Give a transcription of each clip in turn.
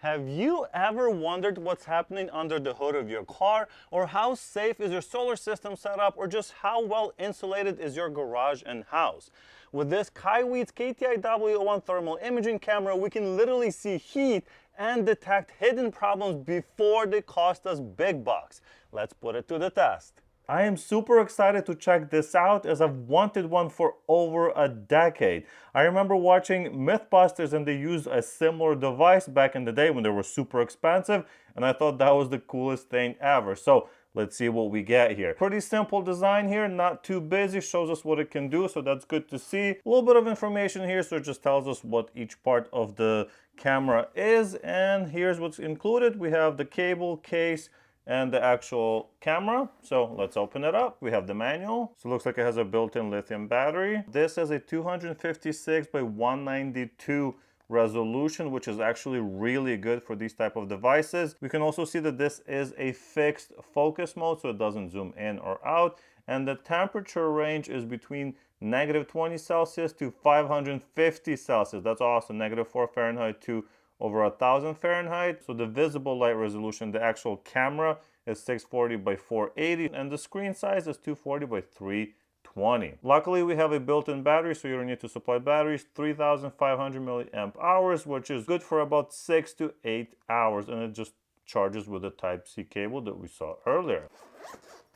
Have you ever wondered what's happening under the hood of your car, or how safe is your solar system set up, or just how well insulated is your garage and house? With this KAIWEETS KTI-W01 thermal imaging camera, we can literally see heat and detect hidden problems before they cost us big bucks. Let's put it to the test. I am super excited to check this out as I've wanted one for over a decade. I remember watching Mythbusters and they used a similar device back in the day when they were super expensive, and I thought that was the coolest thing ever. So let's see what we get here. Pretty simple design here, not too busy, shows us what it can do, so that's good to see. A little bit of information here, so it just tells us what each part of the camera is, and here's what's included. We have the cable, case, and the actual camera. So let's open it up. We have the manual. So it looks like it has a built-in lithium battery. This is a 256 by 192 resolution, which is actually really good for these type of devices. We can also see that this is a fixed focus mode, so it doesn't zoom in or out. And the temperature range is between -20 Celsius to 550 Celsius. That's awesome. -4 Fahrenheit to over 1000 Fahrenheit. So the visible light resolution, the actual camera, is 640 by 480, and the screen size is 240 by 320. Luckily, we have a built-in battery, so you don't need to supply batteries. 3500 milliamp hours, which is good for about 6 to 8 hours, and it just charges with the Type-C cable that we saw earlier.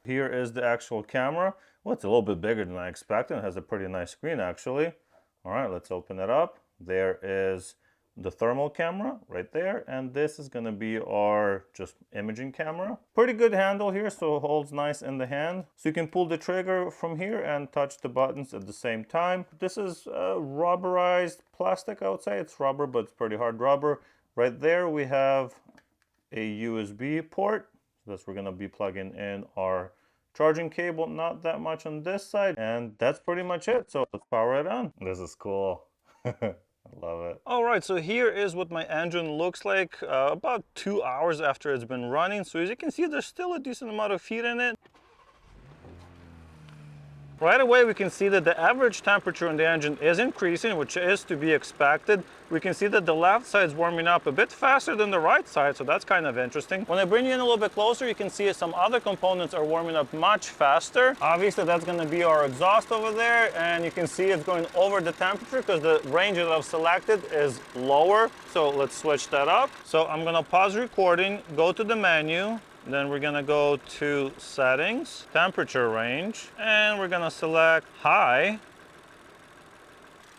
Here is the actual camera. Well, it's a little bit bigger than I expected. It has a pretty nice screen, actually. All right, let's open it up. There is the thermal camera right there, and this is going to be our just imaging camera. Pretty good handle here, so it holds nice in the hand. So you can pull the trigger from here and touch the buttons at the same time. This is rubberized plastic, I would say. It's rubber, but it's pretty hard rubber. Right there we have a USB port. So that's, we're going to be plugging in our charging cable. Not that much on this side, and that's pretty much it. So let's power it on. This is cool. I love it. All right, so here is what my engine looks like about 2 hours after it's been running. So as you can see, there's still a decent amount of heat in it. Right away, we can see that the average temperature in the engine is increasing, which is to be expected. We can see that the left side is warming up a bit faster than the right side, so that's kind of interesting. When I bring you in a little bit closer, you can see some other components are warming up much faster. Obviously, that's going to be our exhaust over there, and you can see it's going over the temperature because the range that I've selected is lower. So let's switch that up. So I'm going to pause recording, go to the menu. Then we're gonna go to settings, temperature range, and we're gonna select high.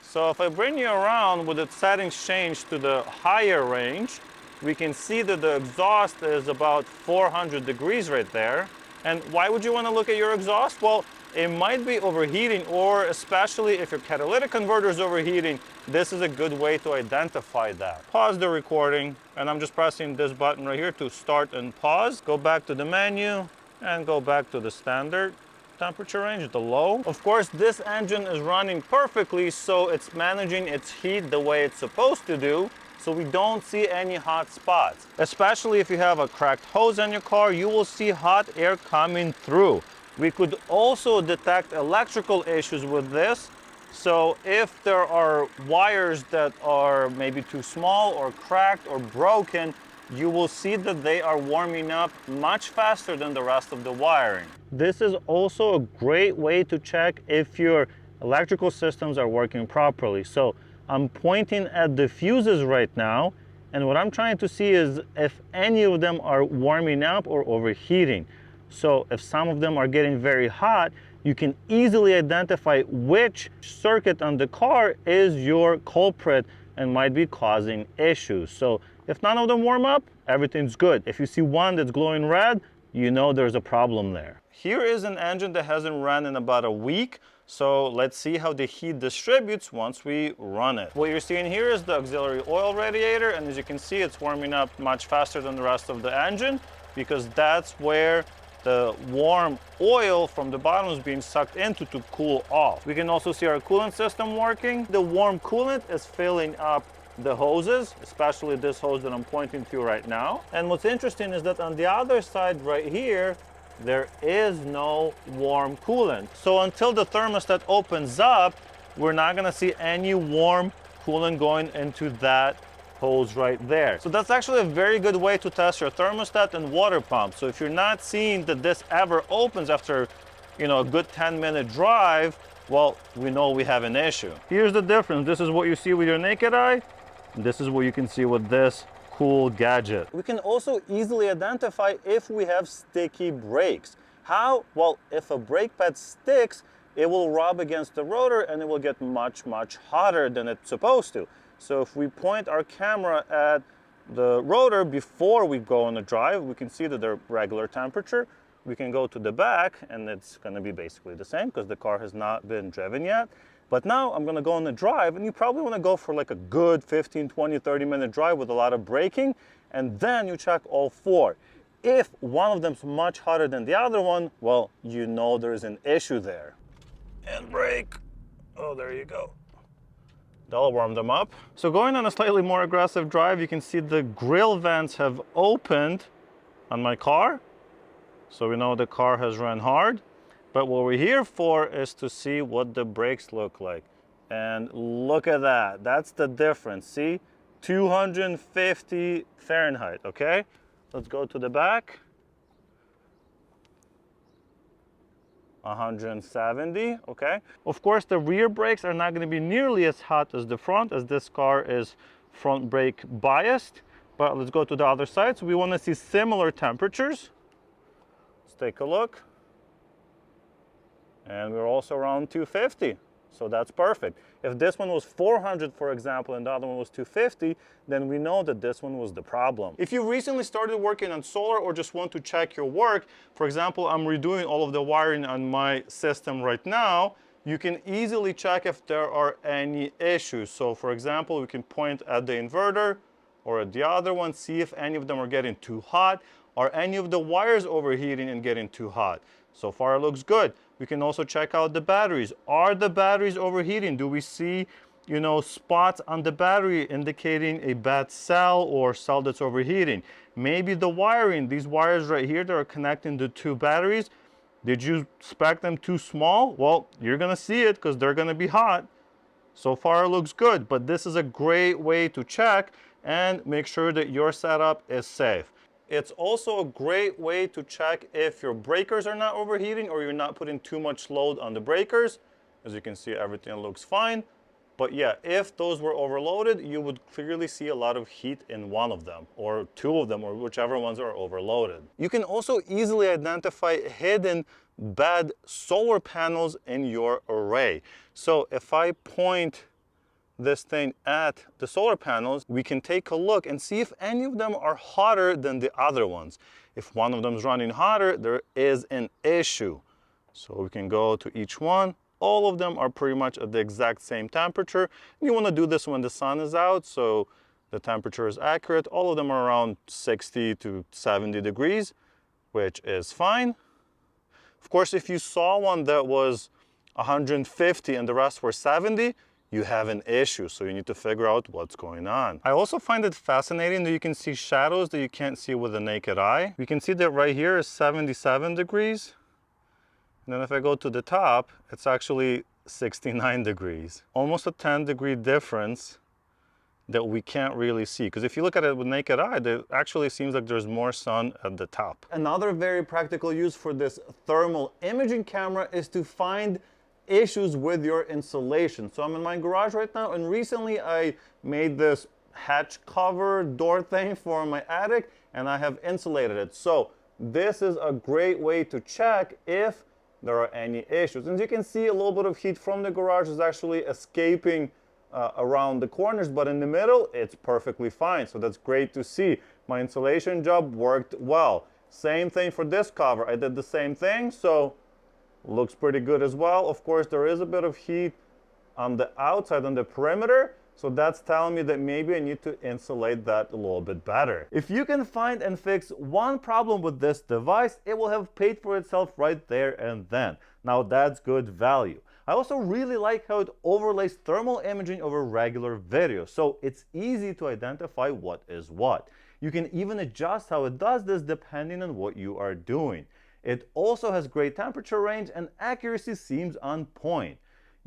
So if I bring you around with the settings changed to the higher range, we can see that the exhaust is about 400 degrees right there. And why would you wanna look at your exhaust? Well, it might be overheating, or especially if your catalytic converter is overheating, this is a good way to identify that. Pause the recording, and I'm just pressing this button right here to start and pause. Go back to the menu and go back to the standard temperature range, the low. Of course, this engine is running perfectly, so it's managing its heat the way it's supposed to do. So we don't see any hot spots. Especially if you have a cracked hose in your car, you will see hot air coming through. We could also detect electrical issues with this. So if there are wires that are maybe too small or cracked or broken, you will see that they are warming up much faster than the rest of the wiring. This is also a great way to check if your electrical systems are working properly. So I'm pointing at the fuses right now, and what I'm trying to see is if any of them are warming up or overheating. So if some of them are getting very hot, you can easily identify which circuit on the car is your culprit and might be causing issues. So if none of them warm up, everything's good. If you see one that's glowing red, you know there's a problem there. Here is an engine that hasn't run in about a week. So let's see how the heat distributes once we run it. What you're seeing here is the auxiliary oil radiator, and as you can see, it's warming up much faster than the rest of the engine because that's where the warm oil from the bottom is being sucked into to cool off. We can also see our coolant system working. The warm coolant is filling up the hoses, especially this hose that I'm pointing to right now. And what's interesting is that on the other side right here, there is no warm coolant. So until the thermostat opens up, we're not gonna see any warm coolant going into that hose right there. So that's actually a very good way to test your thermostat and water pump. So if you're not seeing that this ever opens after, a good 10-minute drive, well, we know we have an issue. Here's the difference. This is what you see with your naked eye. This is what you can see with this cool gadget. We can also easily identify if we have sticky brakes. How? Well, if a brake pad sticks, it will rub against the rotor and it will get much, much hotter than it's supposed to. So if we point our camera at the rotor before we go on a drive, we can see that they're regular temperature. We can go to the back and it's going to be basically the same because the car has not been driven yet. But now I'm going to go on the drive, and you probably want to go for like a good 15, 20, 30-minute drive with a lot of braking, and then you check all four. If one of them's much hotter than the other one, well, you know there's an issue there. And brake. Oh, there you go. That'll warm them up. So going on a slightly more aggressive drive, you can see the grill vents have opened on my car. So we know the car has run hard. But what we're here for is to see what the brakes look like. And look at that. That's the difference. See? 250 Fahrenheit, okay? Let's go to the back. 170, okay? Of course, the rear brakes are not going to be nearly as hot as the front, as this car is front brake biased. But let's go to the other side. So we want to see similar temperatures. Let's take a look. And we're also around 250. So that's perfect. If this one was 400, for example, and the other one was 250, then we know that this one was the problem. If you recently started working on solar or just want to check your work, for example, I'm redoing all of the wiring on my system right now, you can easily check if there are any issues. So for example, we can point at the inverter or at the other one, see if any of them are getting too hot. Are any of the wires overheating and getting too hot? So far it looks good. We can also check out the batteries. Are the batteries overheating? Do we see, spots on the battery indicating a bad cell or cell that's overheating? Maybe the wiring, these wires right here that are connecting the two batteries, did you spec them too small? Well, you're gonna see it because they're gonna be hot. So far it looks good, but this is a great way to check and make sure that your setup is safe. It's also a great way to check if your breakers are not overheating or you're not putting too much load on the breakers. As you can see, everything looks fine. But yeah, if those were overloaded, you would clearly see a lot of heat in one of them, or two of them, or whichever ones are overloaded. You can also easily identify hidden bad solar panels in your array. So if I point this thing at the solar panels, we can take a look and see if any of them are hotter than the other ones. If one of them is running hotter, there is an issue. So we can go to each one. All of them are pretty much at the exact same temperature. And you want to do this when the sun is out, so the temperature is accurate. All of them are around 60 to 70 degrees, which is fine. Of course, if you saw one that was 150 and the rest were 70, you have an issue, so you need to figure out what's going on. I also find it fascinating that you can see shadows that you can't see with the naked eye. You can see that right here is 77 degrees. And then if I go to the top, it's actually 69 degrees. Almost a 10-degree difference that we can't really see. Because if you look at it with naked eye, it actually seems like there's more sun at the top. Another very practical use for this thermal imaging camera is to find issues with your insulation. So I'm in my garage right now, and recently I made this hatch cover door thing for my attic, and I have insulated it. So this is a great way to check if there are any issues. And you can see a little bit of heat from the garage is actually escaping around the corners, but in the middle it's perfectly fine. So that's great to see. My insulation job worked well. Same thing for this cover. I did the same thing, so looks pretty good as well. Of course, there is a bit of heat on the outside, on the perimeter, so that's telling me that maybe I need to insulate that a little bit better. If you can find and fix one problem with this device, it will have paid for itself right there and then. Now that's good value. I also really like how it overlays thermal imaging over regular video, so it's easy to identify what is what. You can even adjust how it does this depending on what you are doing. It also has great temperature range and accuracy seems on point.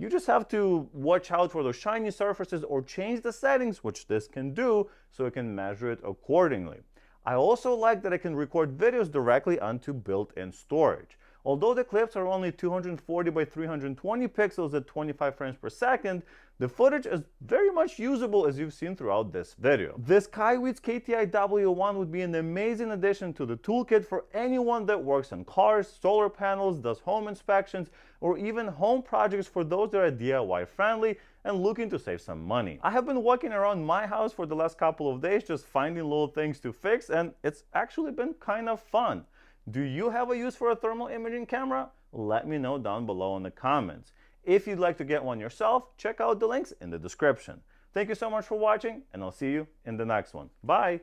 You just have to watch out for those shiny surfaces or change the settings, which this can do, so it can measure it accordingly. I also like that I can record videos directly onto built-in storage. Although the clips are only 240 by 320 pixels at 25 frames per second, the footage is very much usable as you've seen throughout this video. This KAIWEETS KTI-W01 would be an amazing addition to the toolkit for anyone that works on cars, solar panels, does home inspections, or even home projects for those that are DIY friendly and looking to save some money. I have been walking around my house for the last couple of days just finding little things to fix, and it's actually been kind of fun. Do you have a use for a thermal imaging camera? Let me know down below in the comments. If you'd like to get one yourself, check out the links in the description. Thank you so much for watching, and I'll see you in the next one. Bye!